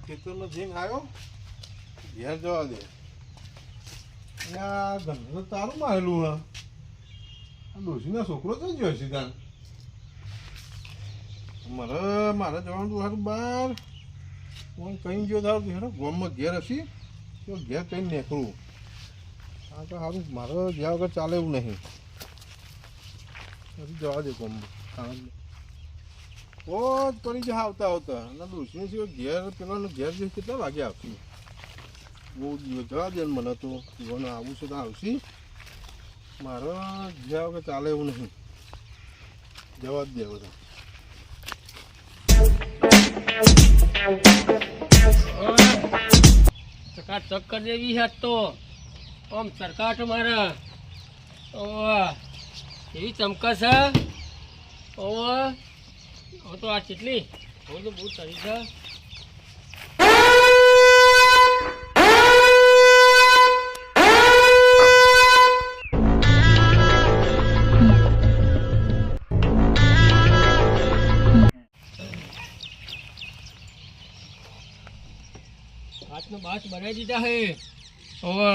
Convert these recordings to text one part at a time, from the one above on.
ખેતરમાં જઈને આવ્યો ઘેર જવા દે. આ ગંધ તારું મારેલું હા આ ડોશીનો છોકરો થઈ ગયો છે તાન. મારે જવાનું તું સારું બહાર હું કहीं ગયો તારું હેડો ગામમાં ઘેર હશી તો ઘેર કઈ નીકળવું. આ તો સારું મારે જ્યાં વગર ચાલે એવું નહીં. જવા દે ગામમાં ઓ કરી જ આવતા આવતા અને ડોશીને સિવાય ઘેર પેલાનો ઘેર જે કેટલા વાગે આવશે બહુ દિવસ જવા દે મને તો જીવન આવું છે તો આવશે. મારે જ્યાં વગર ચાલે એવું નહીં. જવા જ દે બધા. ચકાચક કરી દેવી છે તો આમ સરકાર તો મારે એવી ચમકસ હવે તો આ કેટલી હવે તો બહુ ચડી છે. હાથનો બાસ બનાવી દીધા હે હવે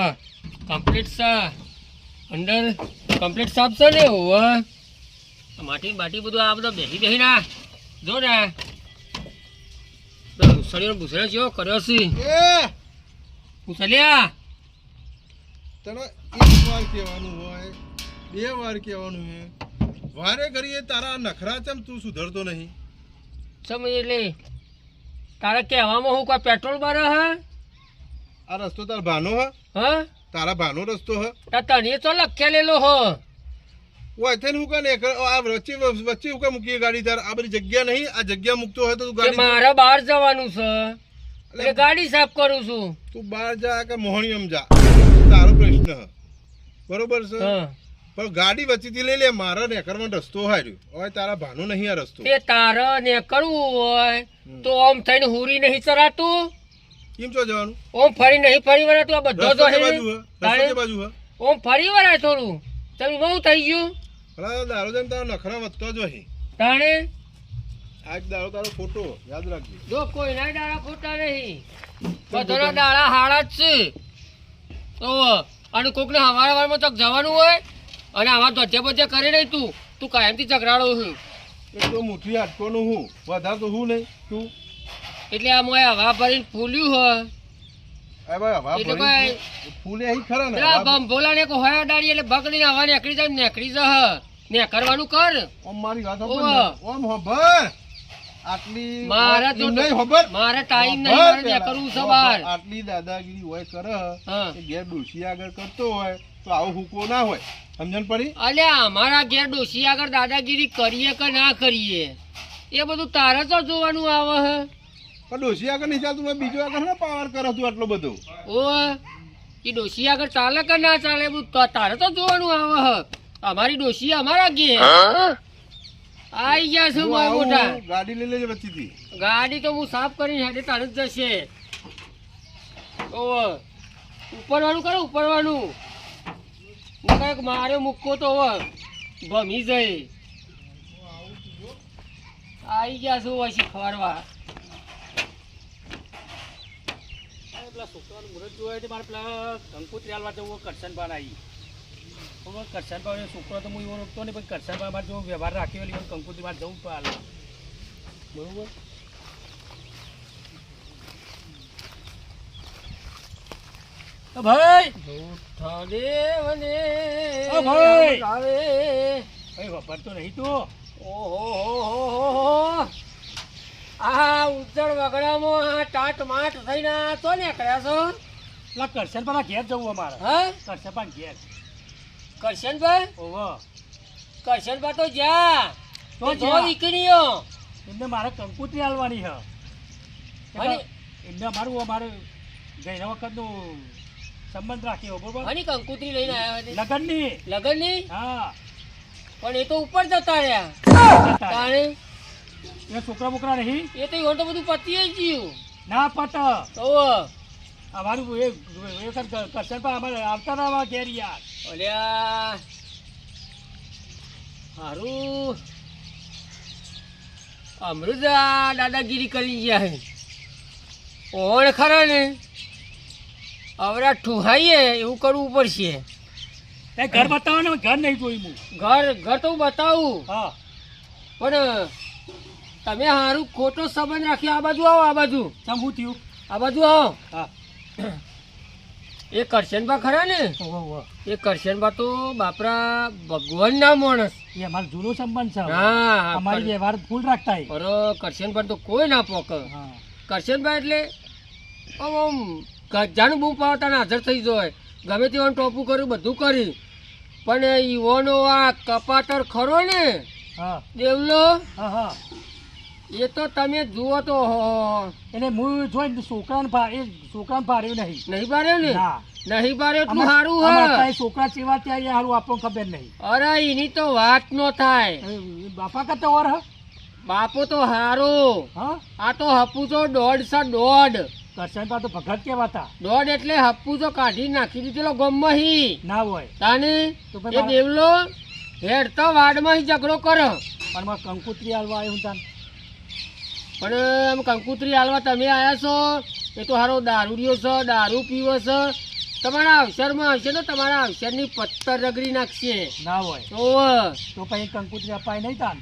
કમ્પ્લીટ છે અંદર કમ્પ્લીટ સાફ છે ને હવે માટી બાટી બધું આ બધો બેસી ના જો ને ભૂસળીઓ ભૂસળ્યો જેવો કર્યો છે ભૂસળ્યા. તને એક વાર કહેવાનું હોય બે વાર કહેવાનું હોય વારે કરીએ તારા નખરા ચમ તું સુધરતો નહીં. સમજ એટલે તારે કહેવામાં હું કોઈ પેટ્રોલ ભરે હે આ રસ્તો તારા ભાનો હ હા તારા ભાનો રસ્તો હ તને તો લખેલેલો હો ઓય થઈને હું કને આ વચ્ચે વચ્ચે હું મૂકી ગાડી તાર આ બધી જગ્યા નહીં આ જગ્યા મૂકતો હોય તો તું ગાડી મારે બહાર જવાનું છે એટલે ગાડી સાફ કરું છું. તું બહાર જા કે મોહણીયમ જા તારો પ્રશ્ન હ બરોબર છે પણ ગાડી વચ્ચેથી લઈ લે મારા નેકરવાનો રસ્તો હાર્યો હવે તારા ભાનો નહીં આ રસ્તો. તે તારે નેકરવું હોય તો આમ થઈને હુરી નહીં ચરાતું કેમ ચો જવાનું ઓમ ફરી નહીં ફરી વળે તું આ બધો તો બાજુ હ ઓમ ફરી વળે થોડું તમે બહુ થઈ ગયું ભલા દારો જઈને તારો નખરા વધતો જ હોય તાણે આજ દારો તારો ફોટો યાદ રાખજો. જો કોઈના દાડા ખોટા નહીં બધાના દાડા હાડા જ છે તો અને કોકને હવારમાં તક જવાનું હોય અને આવા ધોધે બધે કરી નહીં તું કાયમથી ઝઘડાડો છું એક તો મુઠ્ઠી આટકોનું હું વધારે તો હું નહીં તું એટલે આ મોય હવા ભરીને ફૂલ્યું હોય એ ભાઈ હવા એટલે ભરી ફૂલે અહીં ખરા ને પેલા ભોલાને કો હોયા ડાળી એટલે બગડીને હવા નીકળી જાય નીકળી જા ને કરવાનું કર ઓમ મારી વાત સાંભળ ઓમ ખબર આટલી મારા તો નહીં ખબર મારે ટાઈમ નહીં મારે ને કરવું છે બહાર આટલી દાદાગીરી હોય કરે હા કે ઘેર ડોશી આગળ કરતો હોય તો આવું હુકો ના હોય સમજણ પડી. અલ્યા અમારા ઘેર ડોશી આગળ દાદાગીરી કરીએ કે ના કરીએ એ બધું તારે તો જોવાનું આવે હે પણ ડોશી આગળ નહીં ચાલતું મેં બીજો આગળ ને પાવર કરો તું આટલો બધો ઓ એ ડોશી આગળ ચાલે કે ના ચાલે બધું તારે તો જોવાનું આવે હે અમારી ડોશી અમારા ઘેર આઈ ગયા છે મોટા ગાડી લઈ લેજે વચ્ચેથી ગાડી તો હું સાફ કરીને હેડે તારે જ જશે ઓ ઉપરવાનું કરો ઉપરવાનું કંઈક મારે મૂકો તો ભમી જાય આવી ગયા છું પછી ખવારવા પેલા છોકરાનું મુહૂર્ત જોવા એટલે મારે પેલા કંકોત્રી હાલવા જવું કરશનભાઈ આવી કરશનભાઈ છોકરો તો હું એવો રોકતો નહીં પણ કરશનભાઈ મારે જો વ્યવહાર રાખ્યો એટલે કંકોત્રી મારે જવું તો હાલ બરોબર. ભાઈ ખબર તો નહીં તું ઓહો આ ઉજ્જળ વગડામાં ટાટ માટ થઈને તો નીકળ્યા છો એટલે કરશનભાઈ ઘેર જવું અમારે હા કરશનભાઈ ઘેર કરશનભાઈ ઓહો કરશનભાઈ તો જા તો જો નીકળ્યો એમને મારે કંકુત્રી હાલવાની છે એમને અમારે ગયે વખતનું સંબંધ રાખ્યો બરોબર અને કંકુત્રી લઈને આવ્યા લગનની હા પણ એ તો ઉપર જતા રહ્યા તાણે એ છોકરા બોકરા નહીં એ તો ઈવન તો બધું પતી ગયું ના પત તો અમારું એ કરશન પર અમારે આવતા ના ઘેર યાર અલ્યા સારું અમૃત દાદાગીરી કરી ગયા હે ઓણ ખરા ને હવે ઠુહાઈએ એવું કરવું પડશે. ઘર બતાવો ને, ઘર નહીં જોયું હું. ઘર તો હું બતાવું, હા પણ તમે સારું ખોટો સંબંધ રાખ્યો. આ બાજુ આવો, આ બાજુ. ચમ હું થયું? આ બાજુ આવો. હા એ કરશનબા ખરા ને, ઓહો એ કરશનબા તો બાપરા ભગવાન ના માણસ. એ અમારો જૂનો સંબંધ છે. હા, અમારી વ્યવહાર ફૂલ રાખતા હોય. અરે કરશનબા તો કોઈ ના પોક. હા કરશનબા એટલે આમ ગજાનું બૂમ પાવતા હાજર થઈ જાય. ગમે તેવાનું ટોપું કર્યું, બધું કર્યું, પણ ઈવોનો આ કપાતર ખરો ને હા દેવલો, હા હા એ તો તમે જુઓ તો એટલે હું જોઈને છોકરાને પાડ્યું નહીં. નહીં પાડ્યો ને, ના નહીં પાડ્યો એટલું સારું અમારા હ. છોકરા ચેવા ત્યાં એ સારું આપણને ખબર નહીં. અરે એની તો વાત નો થાય. બાપા કરતા ઓર હ બાપો તો હારો. હા આ તો હપ્પુ તો દોઢ છે, દોઢ કરશનબા તો ભગત કેવાતા. દોઢ એટલે હપ્પુ તો કાઢી નાખી દીધેલો ગમમાં હી. ના હોય તાને તો એ પછી દેવલો હેડ તો વાડમાં હી ઝઘડો કરો. પણ મારે કંકુત્રી હાલવા આવ્યું તાન. પણ આમ કંકુતરી હાલવા તમે આયા છો, એ તો હારો દારૂડિયો છે, દારૂ પીવો છે. તમારા અવસરમાં આવશે તો તમારા અવસરની પથ્થર રગડી નાખશે. ના હોય તો તો પછી કંકુત્રી અપાય નહીં તાન.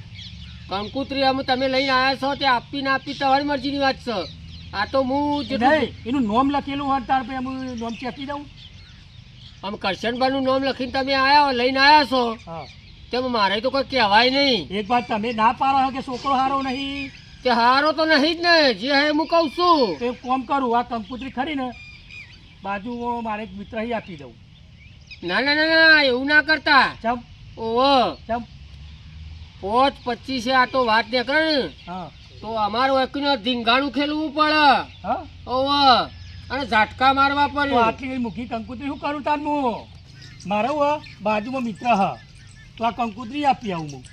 કંકુતરી આમ તમે લઈને આવ્યા છો તે આપી ના આપી તમારી મરજીની વાત છે. આ તો હું જેટલું નહીં એનું નોમ લખેલું હોય તાર પછી હું નોમ ચેકી દઉં. આમ કરશનભાઈનું નામ લખીને તમે આયા હો, લઈને આવ્યા છો, હા તેમ મારે તો કોઈ કહેવાય નહીં. એક વાત તમે ના પાડો કે છોકરો હારો નહીં, તે હારો તો નહીં જ ને, જે હે હું કહું છું. તો એક કામ કરું, આ કંકુત્રી ખરી ને બાજુમાં મારે એક મિત્ર અહીં આપી દઉં. ના ના ના ના, એવું ના કરતા. ચમ ઓહો, ચમ 5-25 આ તો વાત નીકળે ને હા તો અમારું એકનું ધીંગાણું ખેલવું પડે. હા ઓહો, અને ઝાટકા મારવા તો પડે. આટલી બધી મૂકી કંકુત્રી શું કરું તાર હું? મારો બાજુમાં મિત્ર હા, તો આ કંકુત્રી આપી આવું હું.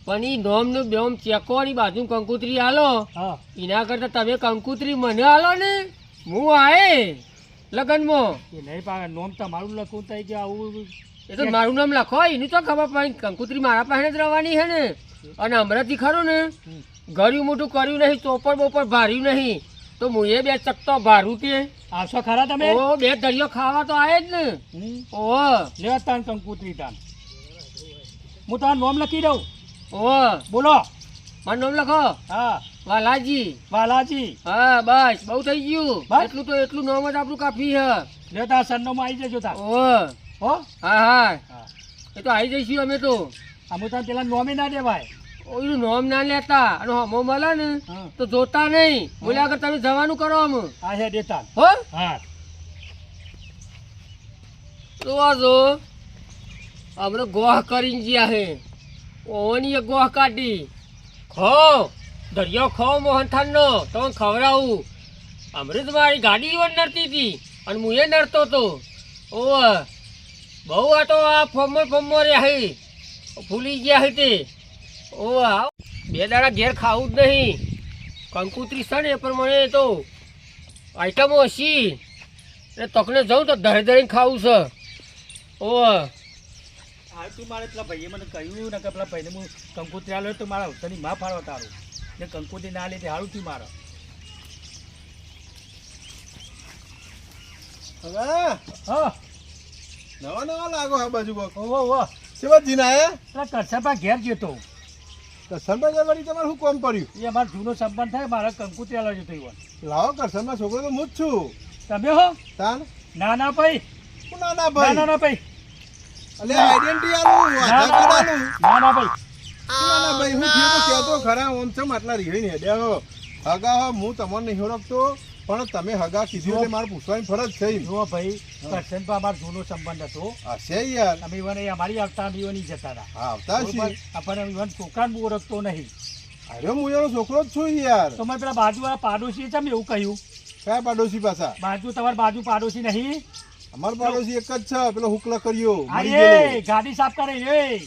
પણ ઈ નોમ નું બેમ ચેકોની બાજુ કંકુતરી હાલો, હા એના કરતા તમે કંકુતરી મને હાલો ને, હું આએ લગનમાં. એ નહીં પાડે નોમ તમારું લખવું થાય કે આવું. એ તો મારું નામ લખો, એનું તો ખબર પડે. કંકુતરી મારા પાસે જ રહેવાની છે ને. અને હમણાંથી ખરું ને ઘર્યું મોટું કર્યું નહીં, ચોપર બોપર ભાર્યું નહીં, તો હું એ 2 ચકતો ભારું તે. આવશો ખરા તમે? ઓ 2 ધડિયો ખાવા તો આયે જ ને. ઓહો લેવા તાન કંકુત્રી તાન. હું તાર નોમ લખી દઉં. ઓહો, બોલો. મારું નામ લખો, હા વાલાજી. વાલાજી. હા બસ, બહુ થઈ ગયું. બસ? એટલું તો એટલું નામ જ આપણું કાફી છે. લે તાર સરનામું આવી જજો તાર. ઓહો, હો હા હા, હા એ તો આવી જઈશું અમે તો. આમ તાર પેલા નોમે ના દેવાય. ઓલું નોમ ના લેતા, અને હમો મળે ને હા તો જોતા નહીં. બોલ્યા આગળ તમે જવાનું કરો આમ. આ છે દેતા. હો હા જોવા જો હમણાં ગોહ કરીને ગયા હે. ઓની ગોહ કાઢી ખો દરિયો ખો મોહનથાન નો તો ખવડાવું. અમૃત મારી ગાડી ઈવન નડતી હતી અને હું એ નડતો હતો. ઓહ બહુ આ તો આ ફમો રહ્યા હે, ભૂલી ગયા હે તે. ઓહ 2 દાડા ઘેર ખાવું જ નહીં. કંકુતરી છે ને એ પ્રમાણે તો આઈટમો હશી એટલે તકને જાઉં તો ધરે ધરીને ખાવું છે. ઓહ આ તું મારે પેલા ભાઈએ મને કહ્યું ને કે પેલા ભાઈને હું કંકુત્રી આલો તો મારા અવસરની માં ફાળવા તારું ને કંકુત્રી ના લે તે સારું થયું મારે. હવે હા નવા નવા લાગો આ બાજુ કોક. ઓહો ઓહો સેવા જીન આયા પેલા કરશનબા ઘેર જતો. કરશનભાઈ વળી તમારે શું કોમ પડ્યું? એ અમારો જૂનો સંબંધ થાય, મારે કંકુત્રી આલો જતો હોય. લાવો કરશનભાઈ છોકરો તો હું જ છું. તમે હો? તાન ના ના ભાઈ, હું નાના ના ભાઈ. ના ના ભાઈ, અલે આઈડેન્ટિટી આલું, ના આધાર કાર્ડ ના આલું. ના ભાઈ. નાના ભાઈ હું થયું તો કહેતો ખરા, ઓમ ચમ આટલા રીહી ને દેહો હગા હો. હું તમને નહીં ઓળખતો, પણ તમે હગા કીધું એટલે મારે પૂછવાની ફરજ થઈ. જુઓ ભાઈ, કરશનબા અમારો જૂનો સંબંધ હતો. હશે યાર. અમે ઈવન અમારી આવતા ઈવન જતા હતા. હા આવતા છીએ. આપણને ઈવન છોકરાને બહુ ઓળખતો નહીં. અરે હું એનો છોકરો જ છું યાર. તો મેં પેલા બાજુવાળા પાડોશી છે એવું કહ્યું. કયા પાડોશી પાછા? બાજુ તમારી બાજુ પાડોશી નહીં? અમાર પાડોશી એક જ છે, પેલો હુકલા કર્યો હા મરી ગયેલો. એ ગાડી સાફ કરે એ.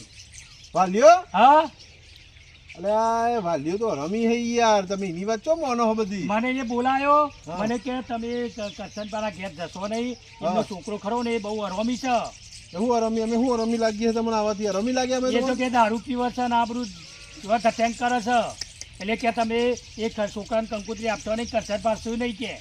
વાલ્યો? હા અલે આ વાલ્યો તો રમી હે યાર. તમે એની વાત ચો મોનો હો બધી. મને એ બોલાયો, હા. મને કે તમે કરશનબાના ઘેર જશો નહીં, હા. એમનો છોકરો ખરો ને એ બહુ અરમી છે. હું રમી અમે હું રમી લાગી તમને આવાથી રમી લાગ્યા અમે એ તો તો. કે દારૂ પીવે છે ને આ બધું ટેન્ક કરે છે. એટલે કે તમે એ છોકરાને કંકુત્રી આપતો નહીં, કરશન પાડશું નહીં કે.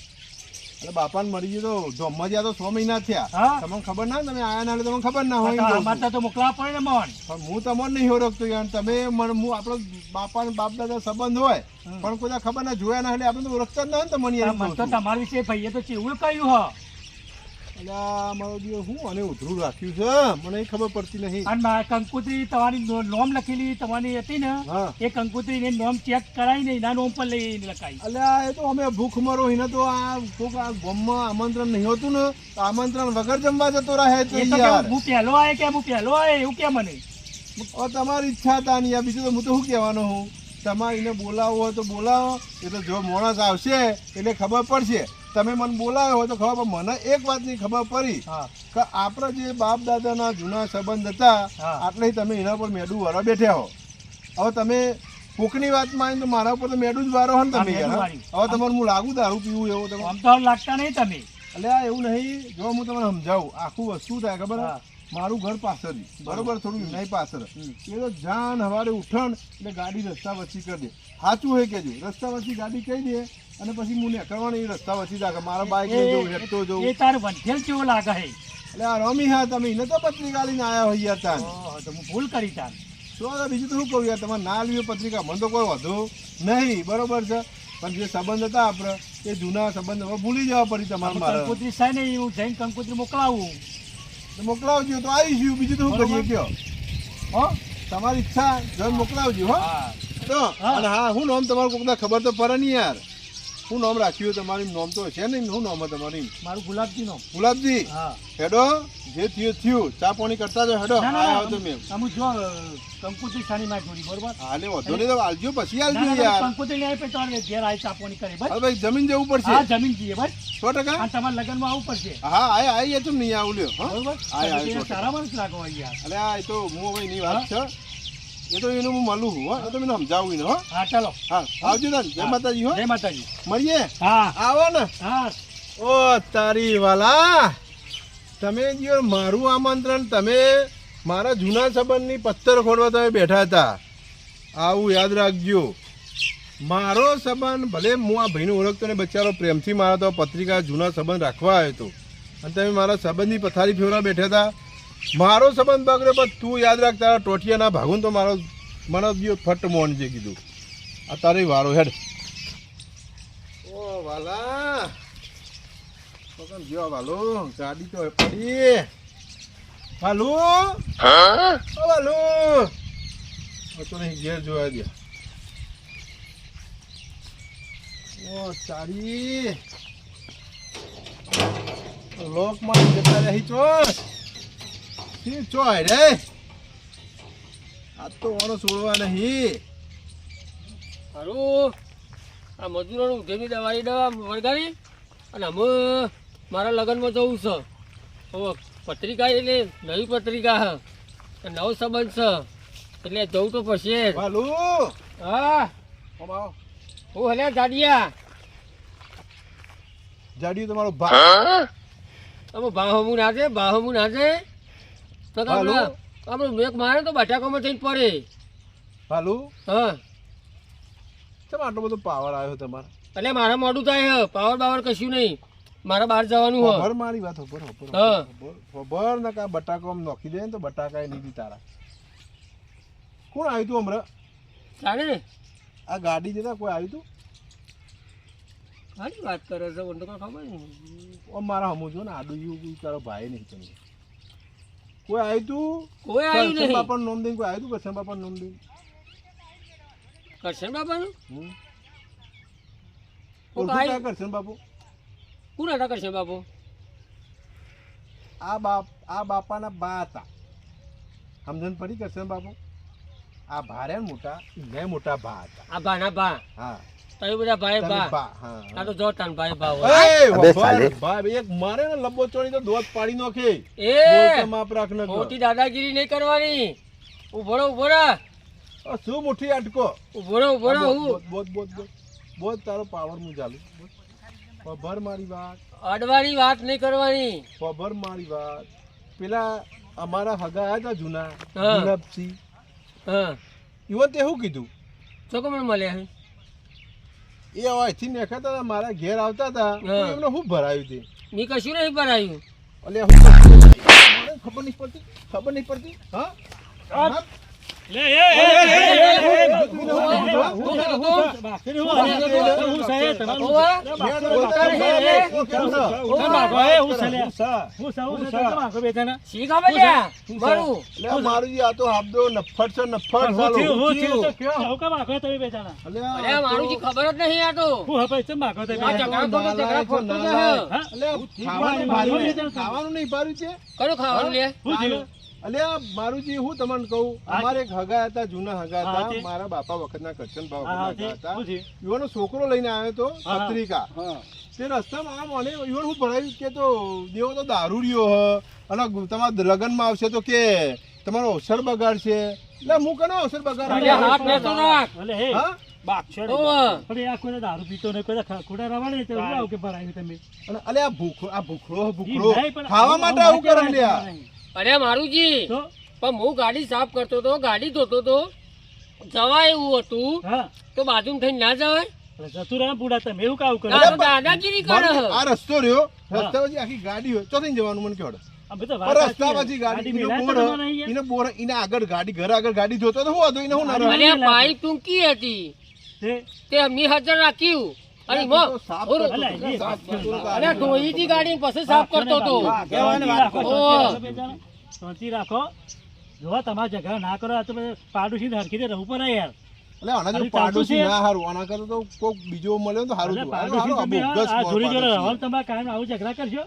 એટલે બાપાને મરી ગયો તો જોમમાં જ્યાં તો 6 મહિના થયા. હા. તમને ખબર ના તમને આયા ના એટલે તમને ખબર ના હોય એમ કહું છું. અમારે તો મોકલવા પડે ને મન. પણ હું તમને નહીં ઓળખતો યાર. તમે મને હું આપણો બાપા ને બાપ દાદા સંબંધ હોય પણ કોઈ દાડો ખબર ના જોયા ના એટલે આપણે તો ઓળખતા જ ના હોય ને તમને યાર એમ મને કહું તો છું. તમારા વિશે ભાઈએ તો ચેવું કહ્યું હ. અલ્યા મારો જીવ હું અને ઉધરું રાખ્યું છે મને ય ખબર પડતી નહીં. અને કંકુતરી તમારી નોમ લખેલી તમારી હતી ને હા. એ કંકુતરી ને નોમ ચેક કરાવી ને એના નોમ પર લઈ લખાઈ. અલ્યા એ તો અમે ભૂખ મરો એને તો આ કોક આ ગામમાં આમંત્રણ નહીં હોતું ને તો આમંત્રણ વગર જમવા જતો રહે તો એ તો યાર. કે હું પહેલો આવે કે હું પહેલો આવે એવું કે મને. ઓ તમારી ઈચ્છા હતા ને યાર. બીજું તો હું તો શું કહેવાનો હું. તમારે એને બોલાવો હોય તો બોલાવો. એ તો જો માણસ આવશે એટલે ખબર પડશે. તમે મને બોલાવ્યો હોય તો ખબર પણ મને એક વાતની ખબર પડી હા. કે આપણા જે બાપ દાદાના જૂના સંબંધ હતા હા. આટલે તમે એના પર મેડું વાળા બેઠ્યા હો. હવે તમે કોકની વાતમાં આવીને તો મારા ઉપર તો મેડું જ વારો હો ને હા, તમે મેડું યાર. વાળી. હવે તમારે હું લાગુ દારૂ પીવું એવું તમે. આમ તો લાગતા નહીં તમે. એટલે આ એવું નહીં. જો હું તમને સમજાવું આખું વસ્તુ થાય ખબર હા. મારું ઘર પાછળ બરોબર થોડું નહીં પાછળ એ તો જાન હવારે ઉઠણ એટલે ગાડી રસ્તા વચ્ચે કરી દે. સાચું હોય કેજો રસ્તા વચ્ચે ગાડી કહી દે અને પછી હું નીકળવાની રસ્તા વચ્ચે જાગે મારા બાઇક લઈ જવું હેઠતો જવું. એ તાર વંઠેલ કેવો લાગે હે. એટલે આ રમી હા તમે એને તો પત્રિકા લઈને આવ્યા હોય યાર તાન. ઓહો, તો હું ભૂલ કરી તાર. શું હવે બીજું તો શું કહું યાર. તમારે ના લીધું પત્રિકા મને તો કોઈ વધુ નહીં બરોબર છે પણ જે સંબંધ હતા આપણે એ જૂના સંબંધ હવે ભૂલી જવા પડી તમારે મારે. કંકોત્રી સાઈ ને હું જઈને કંકોત્રી મોકલાવું. તો મોકલાવજો તો આવીશું બીજું તો શું કરીએ કયો. હો તમારી ઈચ્છા જોઈને મોકલાવજો હો. હા. તો અને હા હું નામ તમારું કોકદા ખબર તો પડે નહીં યાર. શું નામ રાખ્યું તમારું નામ તો છે ને શું નામ તમારું મારું ગુલાબજી નો. ગુલાબજી. હા. હેડો જે થયું થયું ચા પાણી કરતા જાઓ હેડો. ના, ના, આયા ના, હો તમે અમુક જો કંકોત્રી સાની માં જોડી બરોબર. હાલે વધો નહીં તો આલજો પછી ના, આલજો ના, યાર. કંકોત્રી લઈ આવી પછી તમારે ઘેર આવી ચાપવાની કરે બસ. હવે ભાઈ જમીન જવું પડશે હા જમીન જઈએ બસ. 100%. અને તમારે લગ્નમાં આવવું પડશે હા આય આય તો નહીં આવું લ્યો. હા બરોબર. આય આય એટલે 100%. સારા માણસ લાગો યાર. અરે આ એ તો હું હવે એની વાત છે એ તો એનું હું મળું છું હો. એ તો મને સમજાવું એને હો. હા ચાલો. હા આવજો તાન. જય માતાજી હો. જય માતાજી. મળીએ. હા આવો ને. હા. ઓ તારી વાલા તમે જો મારું આમંત્રણ તમે મારા જૂના સંબંધની પથ્થર ખોડવા તમે બેઠા હતા. આવું યાદ રાખજો. મારો સંબંધ ભલે હું આ ભાઈને ઓળખતો ને બચારો પ્રેમથી મારા તો પત્રિકા જૂના સંબંધ રાખવા આવ્યો હતો અને તમે મારા સંબંધની પથારી ફેરવા બેઠા હતા. મારો સંબંધ બગડ્યો પણ તું યાદ રાખ તારા ટોટિયા ના ભાગું તો મારો મને ગયો ફટ મોન જે કીધું આ તારી વારો હેડ. ઓ વાલા જો વાલો ગાડી તો પડી વાલો. ઓ વાલો તો નહીં ઘેર જોવા દે. ઓ ચારી લોક માં જતા રહી ચોય રે. આ તો ઓનો છોડવા નહીં. સારું આ મજૂરોનું ઉધેની દવાની દવા વળગાડી અને અમે મારા લગ્નમાં જવું છે. હવે પત્રિકા એટલે નવી પત્રિકા છે નવો સંબંધ છે એટલે જવું તો પડશે જ. વાલો હા આવો હું હલે જાડિયા જાડિયું તમારો ભા અમે ભાહમું ના છે ભાહમું ના છે તો હાલો. આપણે મેક મારે તો બટાકામાં થઈને પડે. વાલો હા કેમ આટલો બધો પાવર આવ્યો તમારે. એટલે મારા મોડું થાય હે પાવર બાવર કશું નહીં મારે બહાર જવાનું હો. ખબર મારી વાત હા. ખબર ને કા બટાકો આમ નોખી દે ને તો બટાકા નહીં દી તારા. કોણ આવ્યું તું હમણાં ચાલે ને આ ગાડી જતા કોઈ આવ્યું તું સારી વાત કરે છે મને તો કોઈ ખબર નહીં. ઓ મારા હમું જો ને આડું એવું તારો ભાઈ નહીં તમને કોઈ આવ્યું તું. કોઈ આવ્યું નહીં. બાપાનું નામ દઈને કોઈ આવ્યું તું કરશન બાપાનું નામ દઈને. કરશન બાપાનું હમ. કોક ઓળખું આવ્યું? કા કરશન બાપુ કોણ હતા કરશન બાપુ? આ બાપાના બા હતા. સમજણ પડી કરશન બાપુ. આ ભારે મોટા ને મોટા ભા હતા. આ ભાના ભા હા તમે બધા ભાઈ તમે ભા ભા હા આ તો જો તાન ભાઈ ભા હોય. એ અબે વફાર સાલે. ભાઈ એક મારે ને લંબો ચોળી તો દોત પાડી નાખે. એ બોલતા માપ રાખ ન કર. મોટી દાદાગીરી નહીં કરવાની. ઉભો રહો ઉભો રહો આ શું મુઠ્ઠી અટકો. ઉભો રહો ઉભો રહો હું બોધ તારો પાવર હું ચાલુ. ખબર મારી વાત. અડવાની વાત નહીં કરવાની. ખબર મારી વાત. પેલા અમારા હગા આયા હતા જૂના હા. ગુલાબસિંહ હા ઈવન તે શું કીધું શું કમણ મળ્યા હે? એ અહીંથી નીકળતા હતા મારા ઘેર આવતા હતા તો હા. એમને શું ભરાયું તે મેં કશું નહીં ભરાયું. અલ્યા હું મને ખબર નહીં પડતી હા હા? લે હું હું છે તમારું ઓવા. ઘેર બોલતા હું કેમ છો? શી ખબર લ્યા? મારું. અલ્યા મારું જી આ તો હાબદો નફ્ફટ છે નફ્ફટ સાલો. અરે મારું જી ખબર જ નહીં આ તો. આ ઝઘડા ખોટો છે. ખાવાનું નહીં પાડ્યું છે કયું ખાવાનું લે? અલ્યા મારુજી હું તમને કહું અમારે એક હગા હતા જૂના હગા હા, હતા તે. મારા બાપા વખતના કરચનભા હા, વખતના તે. હગા શું હતા થયું? યુવાનો છોકરો લઈને આવ્યો તો હા. પત્રિકા તે રસ્તામાં આમ અને યુવાન હું ભરાયું કે તો દેવો તો દારૂ રહ્યો હ અને તમારા લગ્નમાં આવશે તો કે તમારો અવસર બગાડશે એટલે હું કનો અવસર બગાડ અરે હાથ બેસો રાખ. હા ઓવા. દારૂ પીતો ને કોઈ ખોટા રવાડે તો હું આવું કે ભરાયું તમે અને અલે આ ભૂખડો ઈ ભૂખડો નહીં, પણ ખાવા માટે આવું કરે લ્યા અરે મારું જી તો પણ હું ગાડી સાફ કરતો તો ગાડી ધોતો તો જવાય એવું હતું હા તો બાજુમાં થઈને ના જવાય. જતું રહ્યા બુડા તમે એવું કાવું કરો આ તો દાદાગીરી કરે મારું છે. આ રસ્તો રહ્યો રસ્તા પછી આખી ગાડી હોય ચોથી જવાનું મને કહેવાડો અમે તો પણ રસ્તા પછી ગાડી એને બોર એને આગળ ગાડી ઘર આગળ ગાડી જોતો તો હું હતો એને હું ના અરે આ પાઇપ ટૂંકી હતી તે અમની હાજર રાખ્યું અને એમાં સાફ ઓરો. કરતો હતો, સાફ કરતો હતો. અરે ધોઈ હતી ગાડી પછી સાફ કરતો હતો. શાંતિ રાખો જોવા તમારા ઝઘડા ના કરો આ તો પાડોશી હરખી રીતે રહેવું પડે યાર એટલે આના જેવું અરે ચાલતું પાડોશી છે? ના હારું આના કરતા તો કોક બીજો મળ્યો ને તો હારું અરે હતું. પાડોશી હારું, તમે આ બોગસ આ જોડી જોડે પાડોશી. રહો તમારે કાયમ આવું ઝઘડા કરશો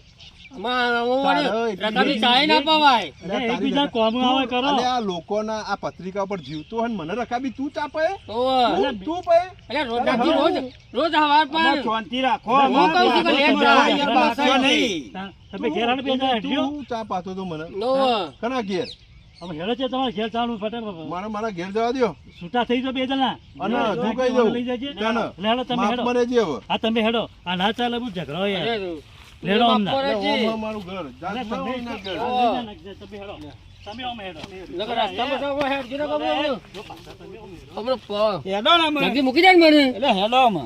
આમાં હું વળી તારે રકાબી ચાય ના પવાય. અરે એકબીજા કોમ આવે કરો અને આ લોકોના આ પત્રિકા પર જીવતો હોય ને મને રકાબી તું ચાપે ઓવા. તું પે અરે રોજ નાખી, રોજ હવાર પર શાંતિ રાખો હું કહું છું કે લેટ કરાવો. તમે ઘેર આને બે જણા હેઠજો. તું ચા પાતો તો મને ઓવા. કના ઘેર અમે હેડો છે તમારે ઘેર ચાલુ ફટાફટ મારા ઘેર જવા દ્યો છૂટા થઈ જાઓ બે જણા અને લે, તું લે, કહી દઉં લઈ જજે. તને. લે, હેડો તમે માફ હેડો મને જે હવે હા તમે હેડો આ ના ચાલે બહુ ઝઘડો યાર અરે લેડો બાપ અમને. પર એટલે છે. ઓમ મારું ઘર જાત અરે ના તમે હોય ને ઘર. તમે હેડો તમે ઓમ હેડો નકર રસ્તા પર તો હેડ જીરો કબો. જો પાછા તમે ઓમ હેડો. હમણાં પ- હેડો ને અમે. જલ્દી મૂકી દે ને મને. એટલે હેડો અમે